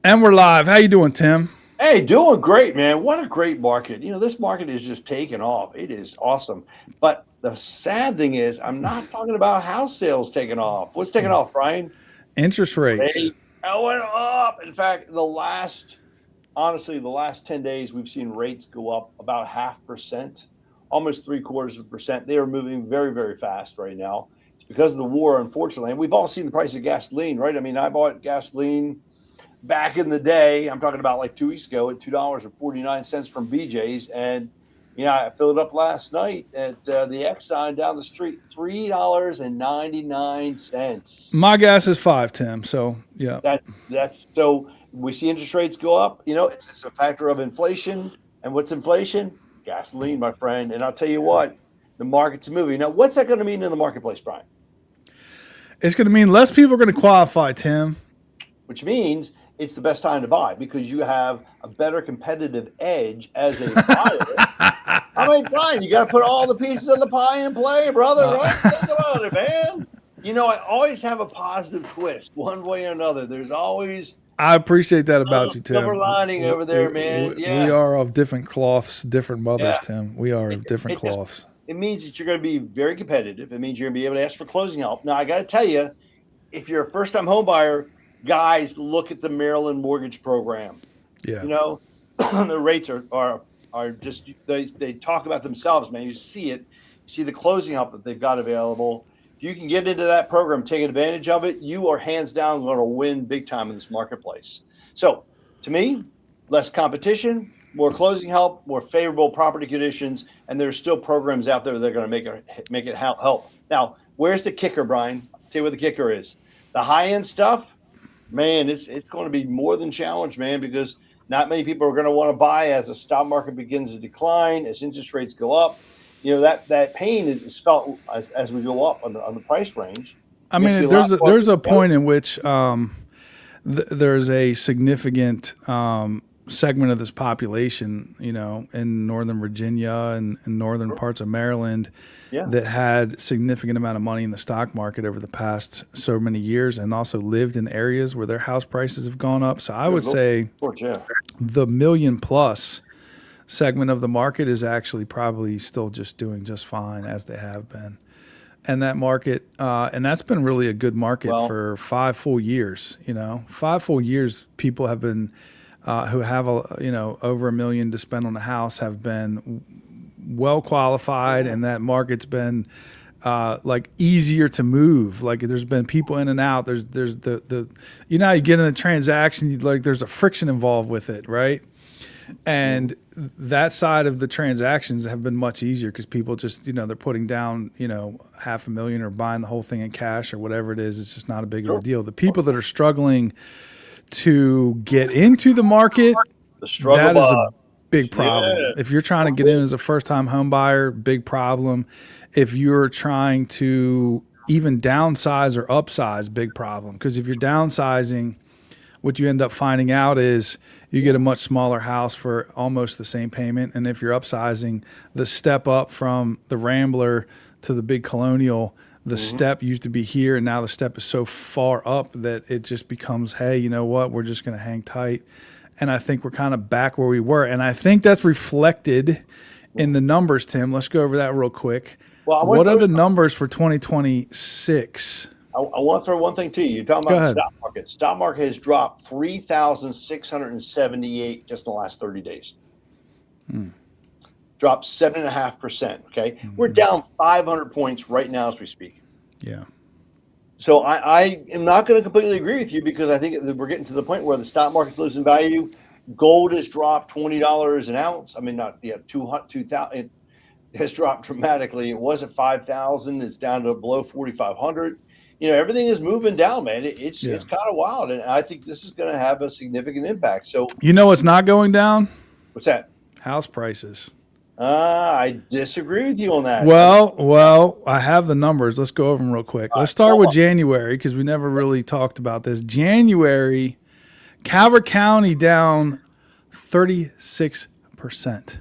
And we're live. How you doing, Tim? Hey, doing great, man. What a great market. This market is just taking off. It is awesome. But the sad thing is, I'm not talking about house sales taking off. What's taking off, Brian? Interest rates. They went up. In fact, honestly, the last 10 days, we've seen rates go up about 0.5%, almost 0.75%. They are moving very, very fast right now. It's because of the war, unfortunately. And we've all seen the price of gasoline, right? I mean, I bought gasoline back in the day. I'm talking about like 2 weeks ago at $2.49 from BJ's, and I filled up last night at the Exxon down the street, $3.99. My gas is 5, Tim. So yeah. That's so we see interest rates go up. It's a factor of inflation, and what's inflation? Gasoline, my friend. And I'll tell you what, the market's moving. Now, what's that going to mean in the marketplace, Brian? It's going to mean less people are going to qualify, Tim. Which means it's the best time to buy because you have a better competitive edge as a buyer. I mean, Brian, you got to put all the pieces of the pie in play, brother. Right? Think about it, man. I always have a positive twist, one way or another. There's always I appreciate that about you, Tim. silver lining over there, man. We are of different cloths, different mothers, Yeah. Tim. We are of different cloths. It means that you're going to be very competitive. It means you're going to be able to ask for closing help. Now, I got to tell you, if you're a first-time home buyer, guys, look at the Maryland Mortgage Program. Yeah. The rates are just they talk about themselves, man. You see it, you see the closing help that they've got available. If you can get into that program, take advantage of it, you are hands down going to win big time in this marketplace. So, to me, less competition, more closing help, more favorable property conditions, and there's still programs out there that are going to make it help. Now, where's the kicker, Brian? I'll tell you what the kicker is. The high-end stuff, man, it's going to be more than challenged, man, because not many people are going to want to buy as the stock market begins to decline, as interest rates go up. That pain is felt as we go up on the price range. I mean, there's a point in which there's a significant segment of this population, in Northern Virginia and northern parts of Maryland, that had significant amount of money in the stock market over the past so many years, and also lived in areas where their house prices have gone up. So I would say the million plus segment of the market is actually probably still just doing just fine as they have been. And that market, and that's been really a good market for 5 full years. 5 full years, people have been who have over $1 million to spend on a house have been well qualified, and that market's been like easier to move. Like there's been people in and out. There's the how you get in a transaction, there's a friction involved with it, right? And that side of the transactions have been much easier because people just, they're putting down, $500,000 or buying the whole thing in cash or whatever it is. It's just not a big of a deal. The people that are struggling to get into the market, that is a big problem. Yeah. If you're trying to get in as a first-time home buyer, big problem. If you're trying to even downsize or upsize, big problem. Because if you're downsizing, what you end up finding out is you get a much smaller house for almost the same payment. And if you're upsizing, the step up from the Rambler to the big Colonial, the step used to be here, and now the step is so far up that it just becomes, hey, you know what, we're just going to hang tight. And I think we're kind of back where we were. And I think that's reflected in the numbers, Tim. Let's go over that real quick. What are the numbers for 2026? I want to throw one thing to you. You're talking about the stock market. Stock market has dropped 3,678 just in the last 30 days. Dropped 7.5%. Okay, we're down 500 points right now as we speak. Yeah. So I am not going to completely agree with you because I think that we're getting to the point where the stock market's losing value. Gold has dropped $20 an ounce. I mean, not 2,000. It has dropped dramatically. It was at 5,000. It's down to below 4,500. Everything is moving down, man. It's kind of wild, and I think this is going to have a significant impact. So what's not going down? What's that? House prices. I disagree with you on that. Well, I have the numbers. Let's go over them real quick. Let's start with January because we never really talked about this. January, Calvert County down 36%.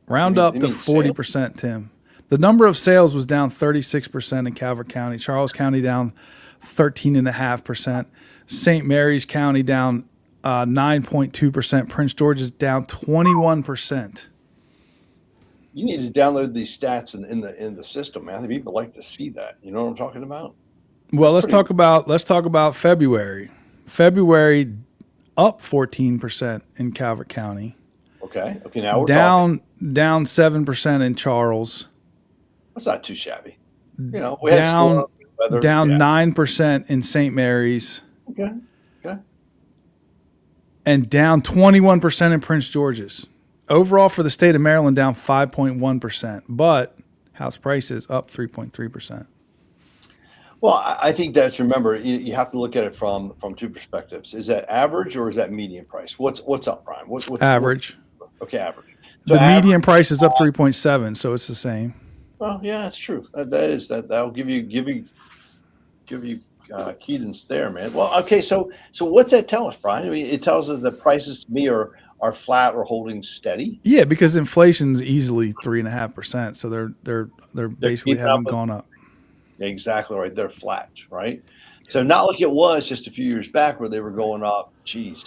Round up to 40%, Tim. The number of sales was down 36% in Calvert County. Charles County down 13.5%. St. Mary's County down 9.2%. Prince George's down 21%. You need to download these stats in the system, man. I think people like to see that. You know what I'm talking about? Well, let's talk about February. February up 14% in Calvert County. Okay. Now we're down 7% in Charles. That's not too shabby. You know, we had storm weather. Down 9% in St. Mary's. Okay. And down 21% in Prince George's. Overall for the state of Maryland, down 5.1%, but house prices up 3.3%. Well, I think that's, remember, you have to look at it from two perspectives. Is that average or is that median price? What's up, Brian? What's average? Okay, average. So the median price is up 3.7, so it's the same. Well, yeah, that's true. That'll give you credence there, man. Well, okay, so what's that tell us, Brian? I mean, it tells us that prices to me are flat or holding steady. Yeah, because inflation's easily 3.5%, so they're basically haven't gone up. Exactly right. They're flat, right? So not like it was just a few years back where they were going up, 6,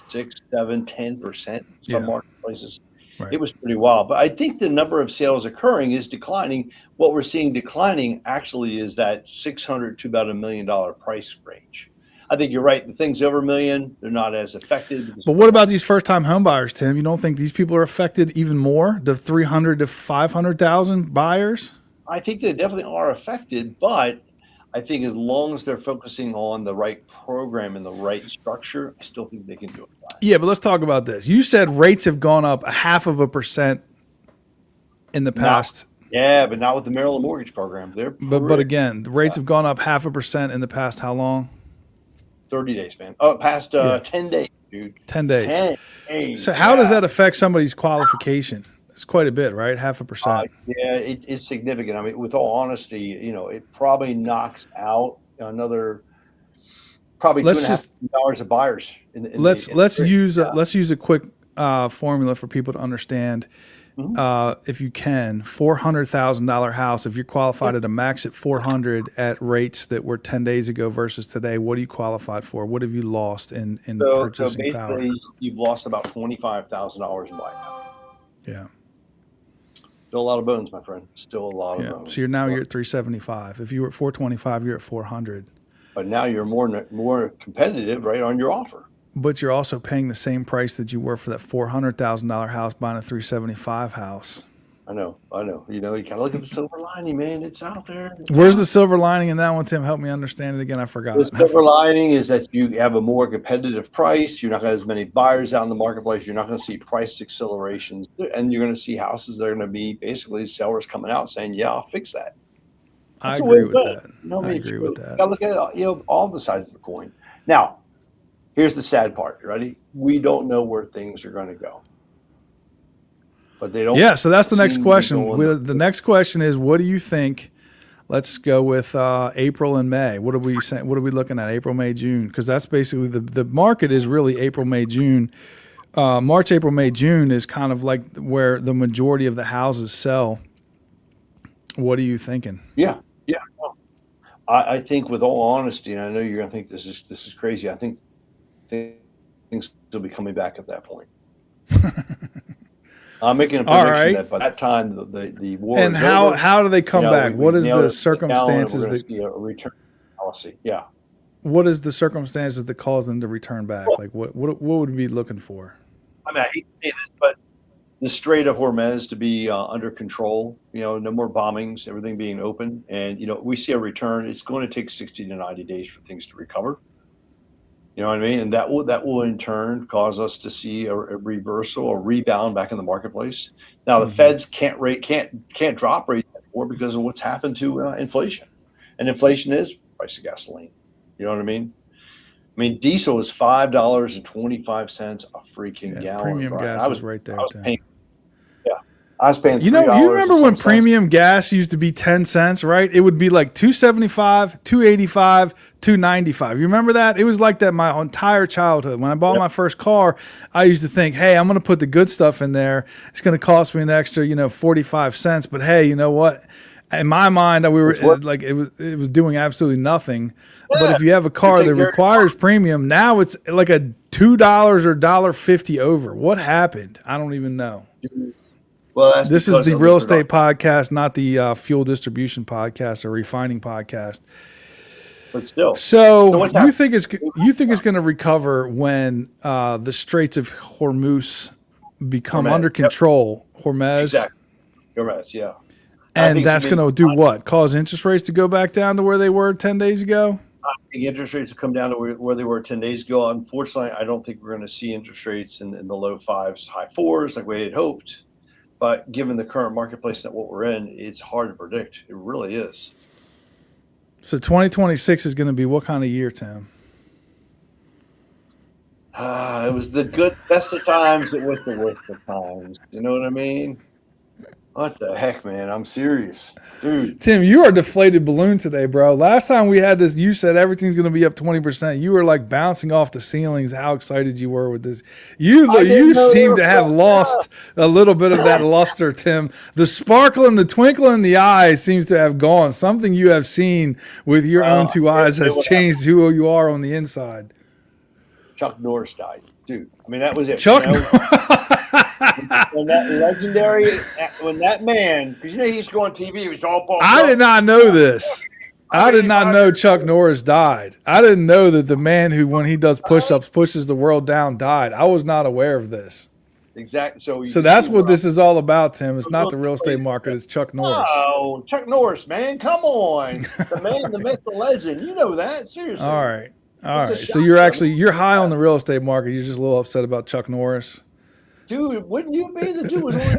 7, 10% some marketplaces. Right. It was pretty wild. But I think the number of sales occurring is declining. What we're seeing declining actually is that $600,000 to about $1 million price range. I think you're right. The things over $1 million, they're not as affected. But what about these first-time home buyers, Tim? You don't think these people are affected even more? The 300 to 500,000 buyers? I think they definitely are affected, but I think as long as they're focusing on the right program and the right structure, I still think they can do it. Yeah, but let's talk about this. You said rates have gone up 0.5% in the past. Yeah, but not with the Maryland Mortgage Program. But again, the rates have gone up 0.5% in the past how long? 30 days, man. Oh, past 10 days, dude. 10 days. 10 days. So how does that affect somebody's qualification? It's quite a bit, right? 0.5%. Yeah, it's significant. I mean, with all honesty, you know, it probably knocks out another probably $2.5 of buyers. Let's use a quick formula for people to understand. If you can, $400,000 house. If you're qualified at a max at 400 at rates that were 10 days ago versus today, what are you qualified for? What have you lost in purchasing power? So basically, you've lost about $25,000 in buying power. Yeah. Still a lot of bones, my friend. Still a lot of bones. So you're at 375. If you were at 425, you're at 400. But now you're more competitive, right, on your offer. But you're also paying the same price that you were for that $400,000 house buying a 375 house. I know. You know, you gotta look at the silver lining, man. It's out there. Where's the silver lining in that one, Tim? Help me understand it again. I forgot. The silver lining is that you have a more competitive price. You're not going to have as many buyers out in the marketplace. You're not going to see price accelerations, and you're going to see houses that are going to be basically sellers coming out saying, "Yeah, I'll fix that." I agree with that. I agree with that. You got to look at all the sides of the coin. Now, here's the sad part. You ready? We don't know where things are going to go. But they don't. Yeah, so that's the next question. The next question is, what do you think? Let's go with April and May. What are we saying? What are we looking at? April, May, June? Because that's basically the market is really April, May, June. March, April, May, June is kind of like where the majority of the houses sell. What are you thinking? Yeah. I think, with all honesty, and I know you're going to think this is crazy. I think things will be coming back at that point. I'm making a prediction that by that time the war and is how over, how do they come back? What is the circumstances that a return policy? Yeah. What is the circumstances that cause them to return back? Like what would we be looking for? I mean, I hate to say this, but the Strait of Hormuz to be under control. You know, no more bombings, everything being open, and we see a return. It's going to take 60 to 90 days for things to recover. You know what I mean? And that will in turn cause us to see a reversal, a rebound back in the marketplace. Now the Feds can't drop rates anymore because of what's happened to inflation, and inflation is price of gasoline. You know what I mean? I mean, diesel is $5.25 a freaking gallon. Premium gas is right there. I was paying. You remember when premium gas used to be 10 cents, right? It would be like $2.75, $2.85, $2.95. You remember that? It was like that my entire childhood. When I bought my first car, I used to think, hey, I'm going to put the good stuff in there. It's going to cost me an extra, 45 cents. But hey, you know what? in my mind, we were What? like it was doing absolutely nothing. But Yeah. if you have a car take that care of your requires premium, now it's like a $2 or $1.50 over. What happened? I don't even know. Well, that's This is because the of real production. estate podcast, not the fuel distribution podcast or refining podcast. But still, So what's you happening? think it's going to recover when the Straits of Hormuz become Hormuz, under yep. control, Hormuz, Exactly. Correct. Yeah. and think it's that's gonna going be- to do what? Cause interest rates to go back down to where they were 10 days ago? I think interest rates will come down to where they were 10 days ago. Unfortunately, I don't think we're going to see interest rates in the low fives, high fours like we had hoped. But given the current marketplace and what we're in, it's hard to predict. It really is. So 2026 is going to be what kind of year, Tim? It was the best of times. It was the worst of times. You know what I mean? What the heck, man? I'm serious, dude. Tim, you are a deflated balloon today, bro. Last time we had this, you said everything's going to be up 20%. You were like bouncing off the ceilings. How excited you were with this? You didn't know they seem were to have going lost a little bit of that luster, Tim. The sparkle and the twinkle in the eyes seems to have gone. Something you have seen with your own two eyes has changed who you are on the inside. Chuck Norris died, dude. I mean, that was it. Chuck you know? When that legendary, when that man, because he used to go on TV, he was all bald. I did not know this. I did not know Chuck Norris died. I didn't know that the man who, when he does push-ups, pushes the world down, died. I was not aware of this. Exactly. So that's what this is all about, Tim. It's not the real estate market. It's Chuck Norris. Oh, Chuck Norris, man. Come on. The man, the myth, the legend. You know that. Seriously. All right. All It's a right. So shock, you're high on the real estate market. You're just a little upset about Chuck Norris. Dude, wouldn't you be? The dude was only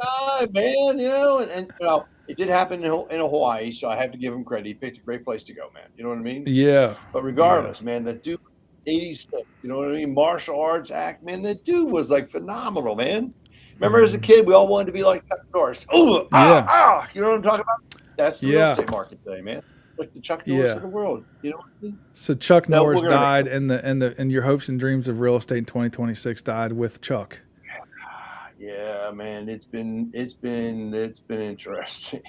guy, man, you know, and you know, it did happen in Hawaii, so I have to give him credit. He picked a great place to go, man. You know what I mean? Yeah. But regardless, man, the dude, 86, you know what I mean? Martial arts act, man, the dude was like phenomenal, man. Remember as a kid, we all wanted to be like Chuck Norris. Oh, Yeah. you know what I'm talking about? That's the real estate market today, man. Like the Chuck Norris of the world. You know what I mean? So Chuck No, Norris we're gonna died, and your hopes and dreams of real estate in 2026 died with Chuck. Yeah, man, it's been interesting.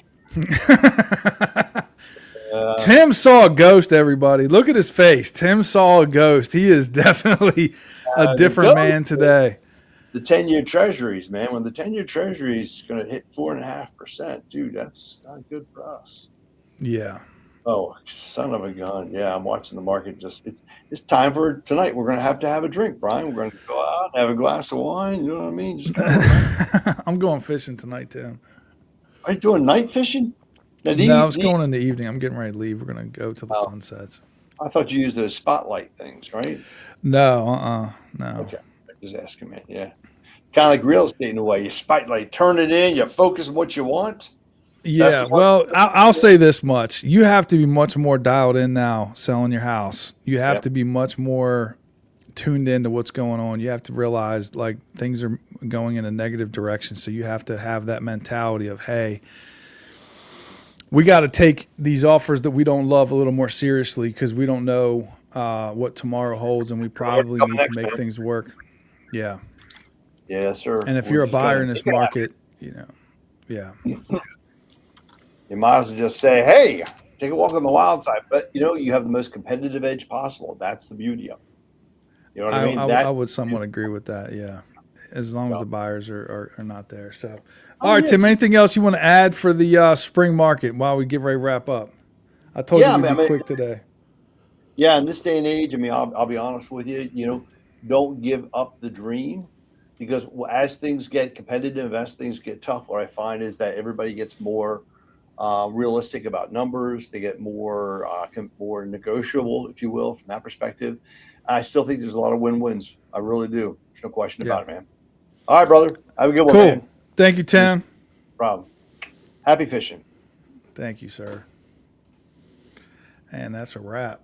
Tim saw a ghost, everybody. Look at his face. Tim saw a ghost. He is definitely a different man today. The 10-year treasuries, man. When the 10-year treasury is going to hit 4.5%, dude, that's not good for us. Yeah. Oh, son of a gun. Yeah, I'm watching the market. It's time for tonight. We're going to have a drink, Brian. We're going to go out and have a glass of wine. You know what I mean? Just I'm going fishing tonight, Tim. Are you doing night fishing? Now, No, I was going in the evening. I'm getting ready to leave. We're going to go till the sun sets. I thought you used those spotlight things, right? No, no. Okay. Just asking, man. Yeah. Kind of like real estate in a way. You spotlight, turn it in, you focus on what you want. Yeah, well, I'll say this much. You have to be much more dialed in now selling your house. You have to be much more tuned into what's going on. You have to realize like things are going in a negative direction. So you have to have that mentality of, hey, we got to take these offers that we don't love a little more seriously because we don't know what tomorrow holds, and we probably need to make things work. Yeah. Yeah, sir. And if you're a buyer in this market, you know, yeah. You might as well just say, hey, take a walk on the wild side. But, you know, you have the most competitive edge possible. That's the beauty of it. You know what I mean? I would somewhat agree with that, yeah. As long as the buyers are not there. So, all right, Tim, anything else you want to add for the spring market while we get ready to wrap up? I told you we'd be quick today. Yeah, in this day and age, I mean, I'll be honest with you, you know, don't give up the dream. Because as things get competitive, as things get tough, what I find is that everybody gets more realistic about numbers. They get more negotiable, if you will, from that perspective. I still think there's a lot of win-wins. I really do. There's no question about it, man. All right, brother. Have a good one, man. Cool. Thank you, Tim. No problem. Happy fishing. Thank you, sir. And that's a wrap.